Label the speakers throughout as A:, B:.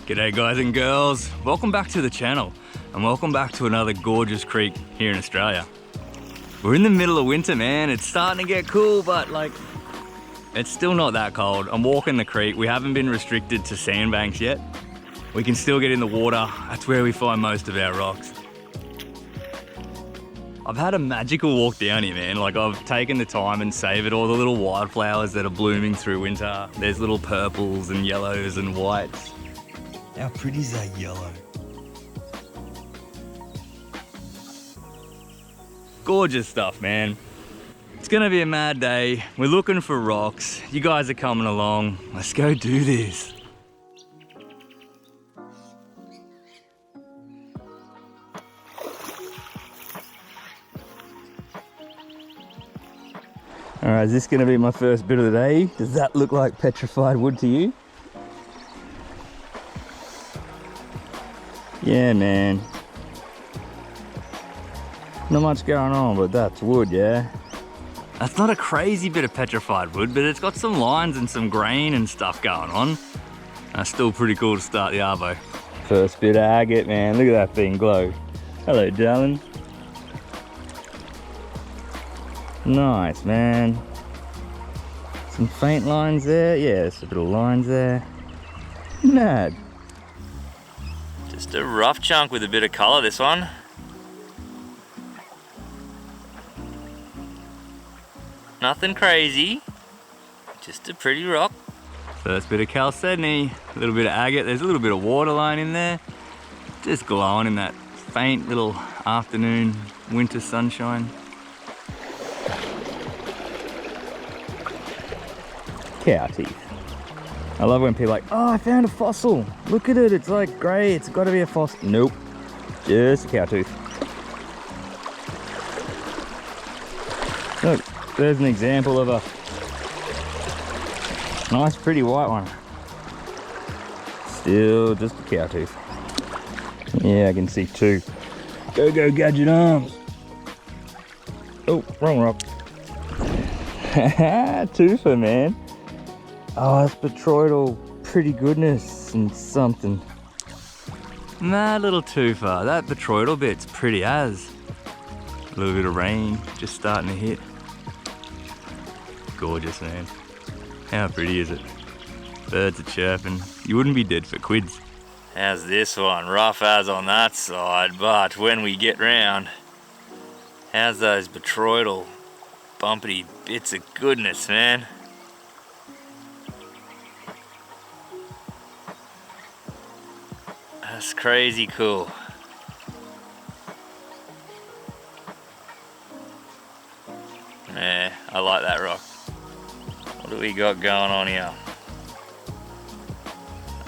A: G'day guys and girls, welcome back to the channel and welcome back to another gorgeous creek here in Australia. We're in the middle of winter, man. It's starting to get cool, but like it's still not that cold. I'm walking the creek. We haven't been restricted to sandbanks yet. We can still get in the water. That's where we find most of our rocks. I've had a magical walk down here, man. Like I've taken the time and savored all the little wildflowers that are blooming through winter. There's little purples and yellows and whites. How pretty is that yellow? Gorgeous stuff, man. It's gonna be a mad day. We're looking for rocks. You guys are coming along. Let's go do this. All right, is this gonna be my first bit of the day? Does that look like petrified wood to you? Yeah, man. Not much going on, but that's wood, yeah? That's not a crazy bit of petrified wood, but it's got some lines and some grain and stuff going on. That's still pretty cool to start the arvo. First bit of agate, man. Look at that thing glow. Hello, darling. Nice, man. Some faint lines there. Yeah, there's a bit of lines there. Mad. Just a rough chunk with a bit of colour, this one. Nothing crazy, just a pretty rock. First bit of Chalcedony, a little bit of agate. There's a little bit of waterline in there. Just glowing in that faint little afternoon winter sunshine. Cow teeth. I love when people are like, oh, I found a fossil. Look at it, it's like grey, it's gotta be a fossil. Nope, just a cow tooth. Look, there's an example of a nice pretty white one. Still just a cow tooth. Yeah, I can see two. Go, go, gadget arms. Oh, wrong rock. Twofer, man. Oh, that's botryoidal pretty goodness and something. Mad little twofer. That botryoidal bit's pretty as. A little bit of rain just starting to hit. Gorgeous, man. How pretty is it? Birds are chirping. You wouldn't be dead for quids. How's this one? Rough as on that side, but when we get round, how's those botryoidal bumpity bits of goodness, man? That's crazy cool. Yeah, I like that rock. What do we got going on here?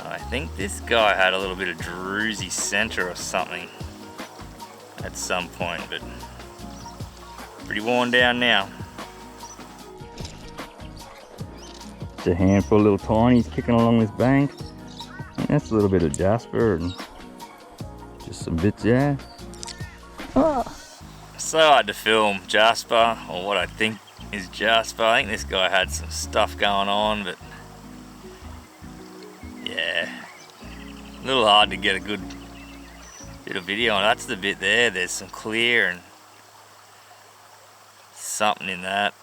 A: I think this guy had a little bit of druzy center or something at some point, but pretty worn down now. Just a handful of little tinies kicking along this bank. That's a little bit of jasper and just some bits, yeah. Ah. So hard to film jasper, or what I think is jasper. I think this guy had some stuff going on, but yeah, a little hard to get a good bit of video on. That's the bit there. There's some clear and something in that.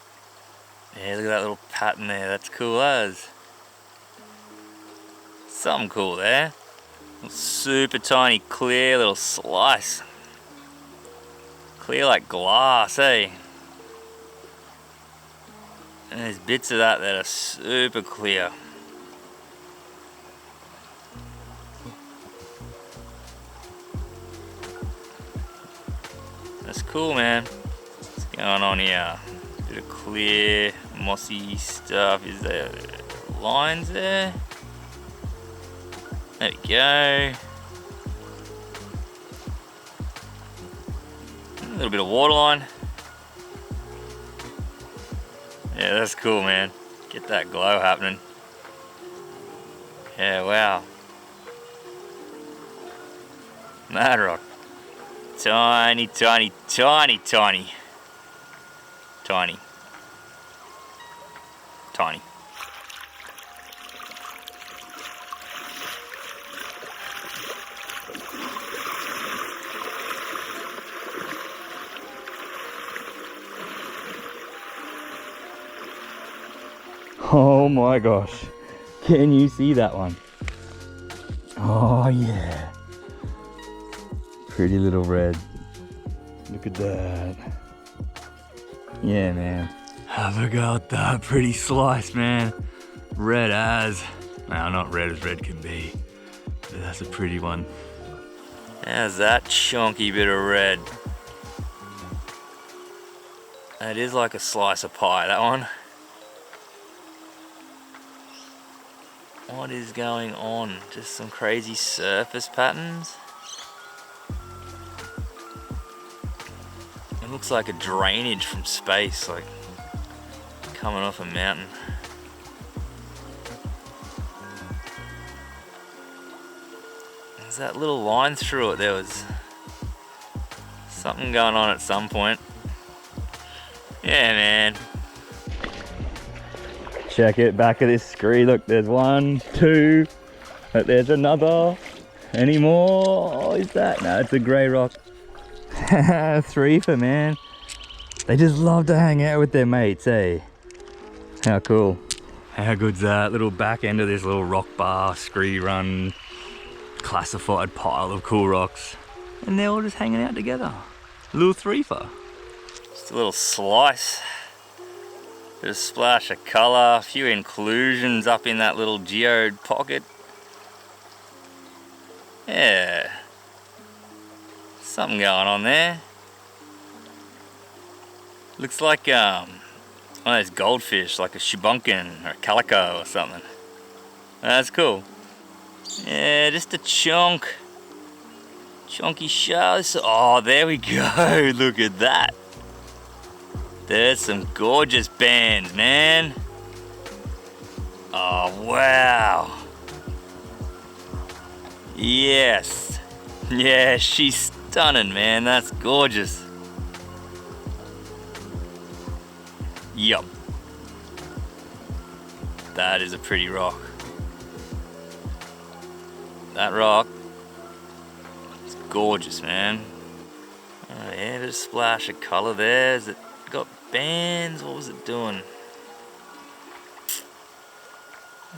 A: Yeah, look at that little pattern there. That's cool as. Something cool there. Super tiny clear little slice. Clear like glass, eh? And there's bits of that that are super clear. That's cool, man. What's going on here? Bit of clear, mossy stuff. Is there lines there? There we go. A little bit of waterline. Yeah, that's cool, man. Get that glow happening. Yeah, wow. Mad rock. Tiny, tiny, tiny, tiny. Tiny. Tiny. Oh my gosh. Can you see that one? Oh yeah. Pretty little red. Look at that. Yeah, man. Have a go at that. Pretty slice, man. Red as. Well, not red as red can be. But that's a pretty one. How's that chunky bit of red? That is like a slice of pie, that one. What is going on? Just some crazy surface patterns. It looks like a drainage from space, like coming off a mountain. There's that little line through it. There was something going on at some point. Yeah, man. Check it, back of this screen. Look, there's one, two. Look, there's another. Any more? Oh, is that? No, it's a grey rock. Threefer, man. They just love to hang out with their mates, eh? How cool. How good's that? Little back end of this little rock bar, scree run, classified pile of cool rocks. And they're all just hanging out together. A little threefer. Just a little slice. Bit of splash of colour, a few inclusions up in that little geode pocket. Yeah. Something going on there. Looks like one of those goldfish, like a shibunkin or a calico or something. That's cool. Yeah, just a chunk. Chunky shells. Oh, there we go. Look at that. There's some gorgeous bands, man. Oh, wow. Yes. Yeah, she's stunning, man. That's gorgeous. Yup. That is a pretty rock. That rock is gorgeous, man. Oh yeah, there's a splash of colour there. Is it got bands? What was it doing?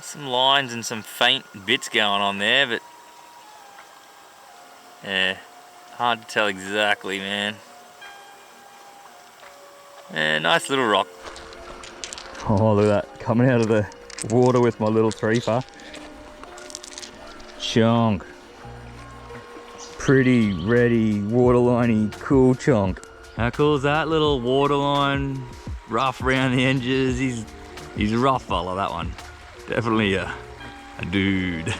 A: Some lines and some faint bits going on there, but yeah, hard to tell exactly, man. Yeah, nice little rock. Oh, look at that, coming out of the water with my little threefer. Chunk. Pretty ready, waterliney, cool chunk. How cool is that? Little waterline, rough around the edges. He's a rough fella, that one. Definitely a dude.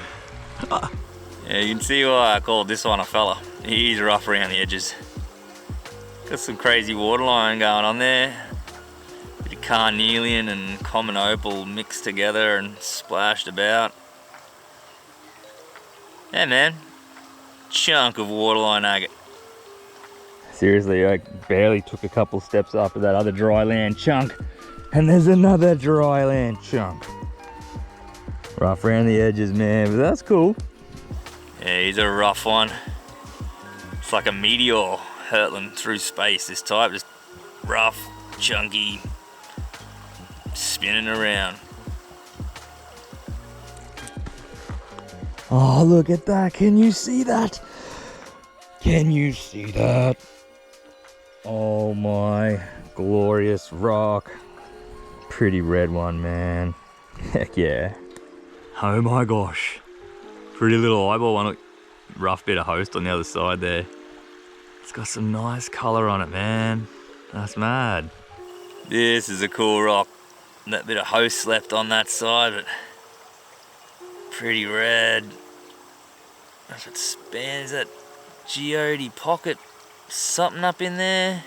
A: Yeah, you can see why I called this one a fella. He's rough around the edges. Got some crazy waterline going on there. Bit of carnelian and common opal mixed together and splashed about. Yeah, man. Chunk of waterline agate. Seriously, I barely took a couple steps up of that other dry land chunk. And there's another dry land chunk. Rough around the edges, man, but that's cool. Yeah, he's a rough one. It's like a meteor hurtling through space, this type. Just rough, chunky, spinning around. Oh, look at that. Can you see that? Can you see that? Oh my glorious rock. Pretty red one, man. Heck yeah. Oh my gosh. Pretty little eyeball one. Rough bit of host on the other side there. It's got some nice colour on it, man. That's mad. This is a cool rock. That bit of host left on that side, but pretty red. If it spans that geode pocket, something up in there.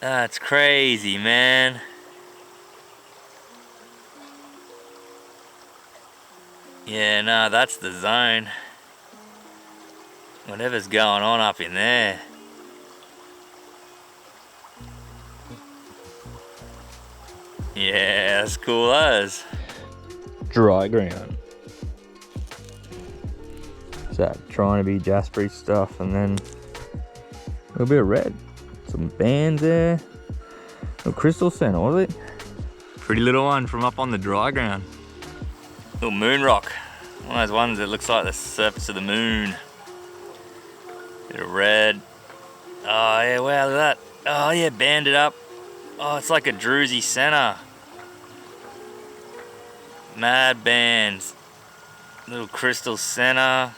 A: That's crazy, man. Yeah, no, that's the zone. Whatever's going on up in there. Yeah, that's cool as. Dry ground. What's that? Trying to be jaspery stuff, and then a little bit of red. Some bands there. Little crystal center, was it? Pretty little one from up on the dry ground. Little moon rock. One of those ones that looks like the surface of the moon. Bit of red. Oh yeah, wow, look at that. Oh yeah, banded up. Oh, it's like a druzy center. Mad bands. Little crystal center.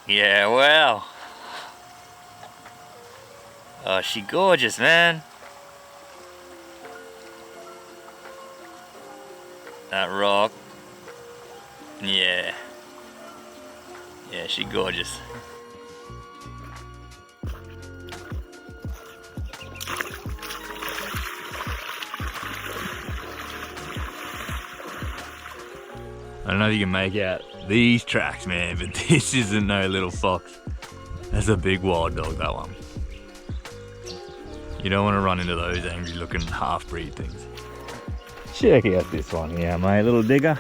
A: Yeah, wow. Oh, she gorgeous, man. That rock. Yeah. Yeah, she gorgeous. I don't know if you can make out these tracks, man, but this isn't no little fox. That's a big wild dog, that one. You don't want to run into those angry looking half-breed things. Check out this one here, mate, little digger.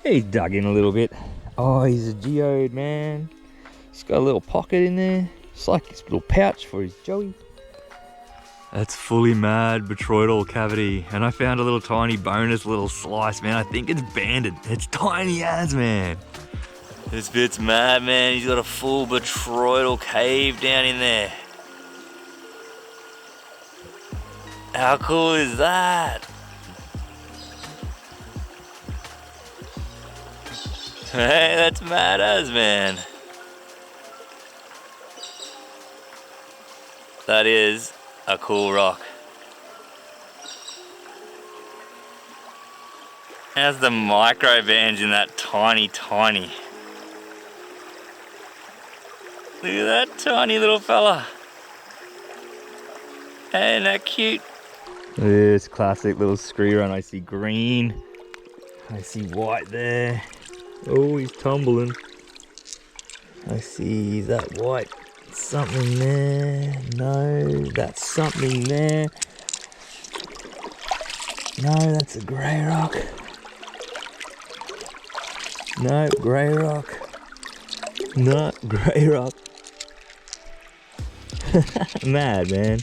A: He's dug in a little bit. Oh, he's a geode, man. He's got a little pocket in there. It's like this little pouch for his joey. That's fully mad botryoidal cavity, and I found a little tiny bonus little slice, man. I think it's banded. It's tiny as, man. This bit's mad, man. He's got a full botryoidal cave down in there. How cool is that? Hey, that's mad as, man. That is a cool rock. How's the micro bands in that tiny. Look at that tiny little fella. Ain't that cute? This classic little screw run. I see green. I see white there. Oh, he's tumbling. I see that white. Something there. No, that's something there. No, that's a grey rock. No, grey rock. No, grey rock. Mad, man.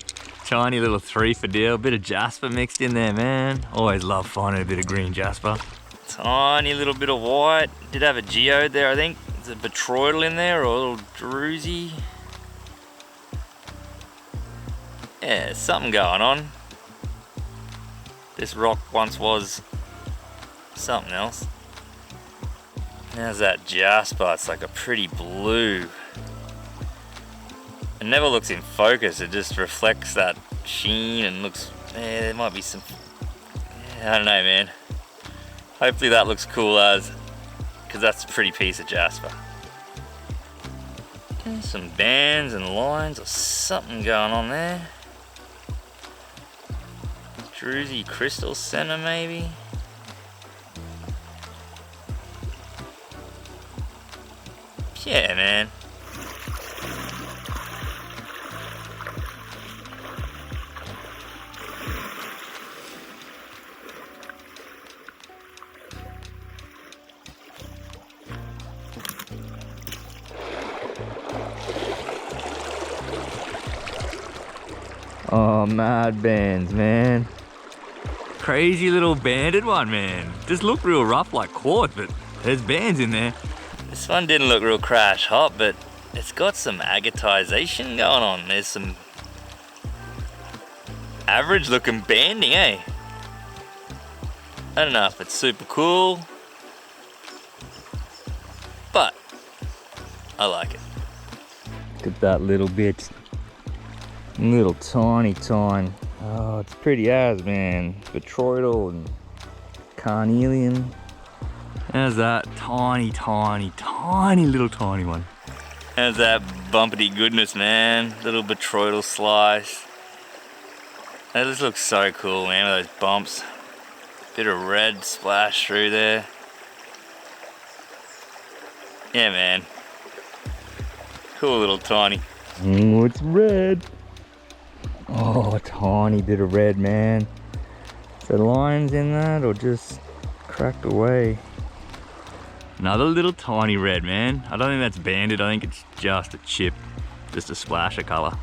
A: Tiny little 3 for deal. Bit of jasper mixed in there, man. Always love finding a bit of green jasper. Tiny little bit of white. Did have a geode there, I think. There's a botryoidal in there, or a little druzy. Yeah, something going on. This rock once was something else. How's that jasper? It's like a pretty blue. It never looks in focus, it just reflects that sheen and looks, yeah, there might be some, yeah, I don't know, man. Hopefully that looks cool as, because that's a pretty piece of jasper. Some bands and lines or something going on there. Druzy crystal center maybe. Yeah, man. Oh, mad bands, man. Crazy little banded one, man. Just looked real rough like quartz, but there's bands in there. This one didn't look real crash hot, but it's got some agatization going on. There's some average looking banding, eh? I don't know if it's super cool, but I like it. Look at that little bit. Little tiny. Oh, it's pretty as, man. Botryoidal and carnelian. How's that tiny little tiny one? How's that bumpity goodness, man? Little botryoidal slice. That just looks so cool, man, with those bumps. Bit of red splash through there. Yeah, man. Cool little tiny. Oh, it's red. Oh, a tiny bit of red, man. Is there lines in that or just cracked away? Another little tiny red, man. I don't think that's banded. I think it's just a chip, just a splash of color.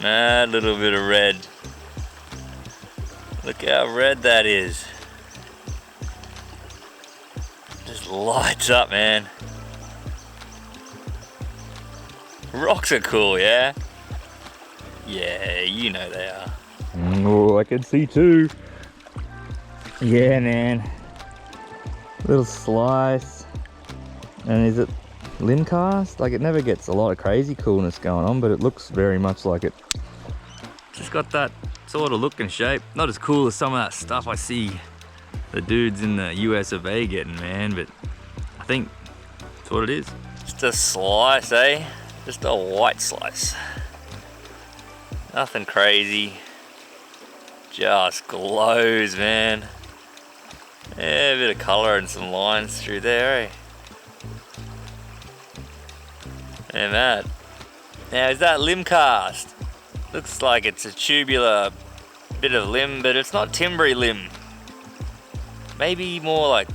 A: Mad little bit of red. Look how red that is. Just lights up, man. Rocks are cool, yeah? Yeah, you know they are. Oh, I can see two. Yeah, man. Little slice. And is it limb cast? Like, it never gets a lot of crazy coolness going on, but it looks very much like it. Just got that sort of look and shape. Not as cool as some of that stuff I see the dudes in the US of A getting, man, but I think that's what it is. Just a slice, eh? Just a white slice. Nothing crazy. Just glows, man. Yeah, a bit of colour and some lines through there, eh? Yeah, mad. Now, is that limb cast? Looks like it's a tubular bit of limb, but it's not timbery limb. Maybe more like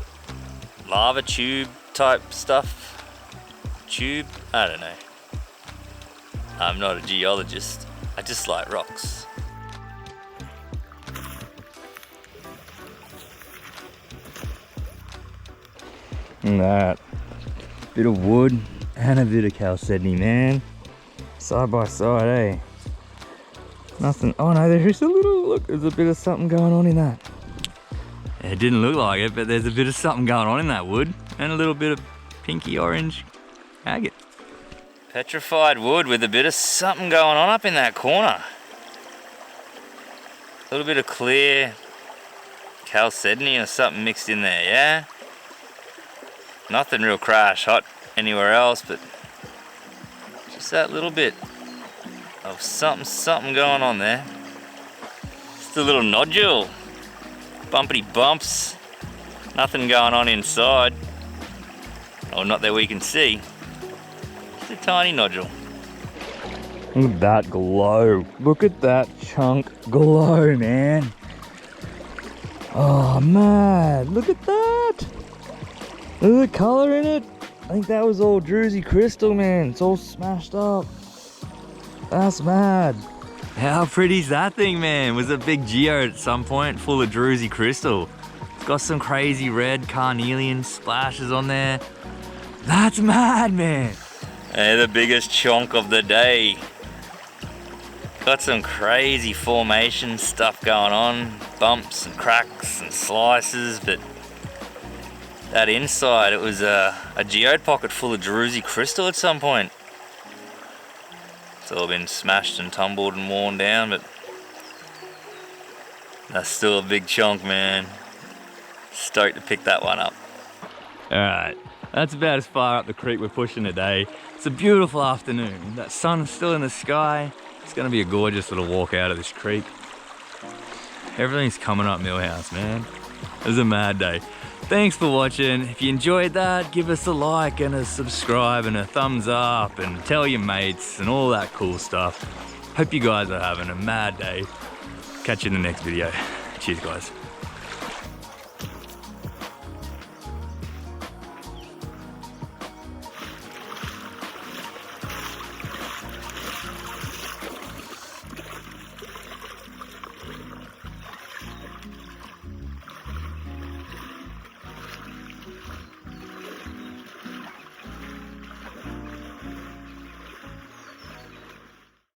A: lava tube type stuff. Tube? I don't know. I'm not a geologist. I just like rocks. And that bit of wood and a bit of Chalcedony, man. Side by side, eh? Nothing. Oh no, there is a little, look, there's a bit of something going on in that. It didn't look like it, but there's a bit of something going on in that wood. And a little bit of pinky orange agate. Petrified wood with a bit of something going on up in that corner. A little bit of clear Chalcedony or something mixed in there, yeah? Nothing real crash hot anywhere else, but just that little bit of something going on there. Just a little nodule. Bumpity bumps. Nothing going on inside. Or not that we can see. Just a tiny nodule. Look at that glow. Look at that chunk glow, man. Oh man, look at that. Look at the colour in it. I think that was all druzy crystal, man. It's all smashed up. That's mad. How pretty is that thing, man? Was a big geode at some point full of druzy crystal. It's got some crazy red carnelian splashes on there. That's mad, man. Hey, the biggest chunk of the day. Got some crazy formation stuff going on. Bumps and cracks and slices, but that inside, it was a geode pocket full of druzy crystal at some point. It's all been smashed and tumbled and worn down, but that's still a big chunk, man. Stoked to pick that one up. Alright, that's about as far up the creek we're pushing today. It's a beautiful afternoon. That sun's still in the sky. It's gonna be a gorgeous little walk out of this creek. Everything's coming up Millhouse, man. It was a mad day. Thanks for watching. If you enjoyed that, give us a like and a subscribe and a thumbs up and tell your mates and all that cool stuff. Hope you guys are having a mad day. Catch you in the next video. Cheers, guys.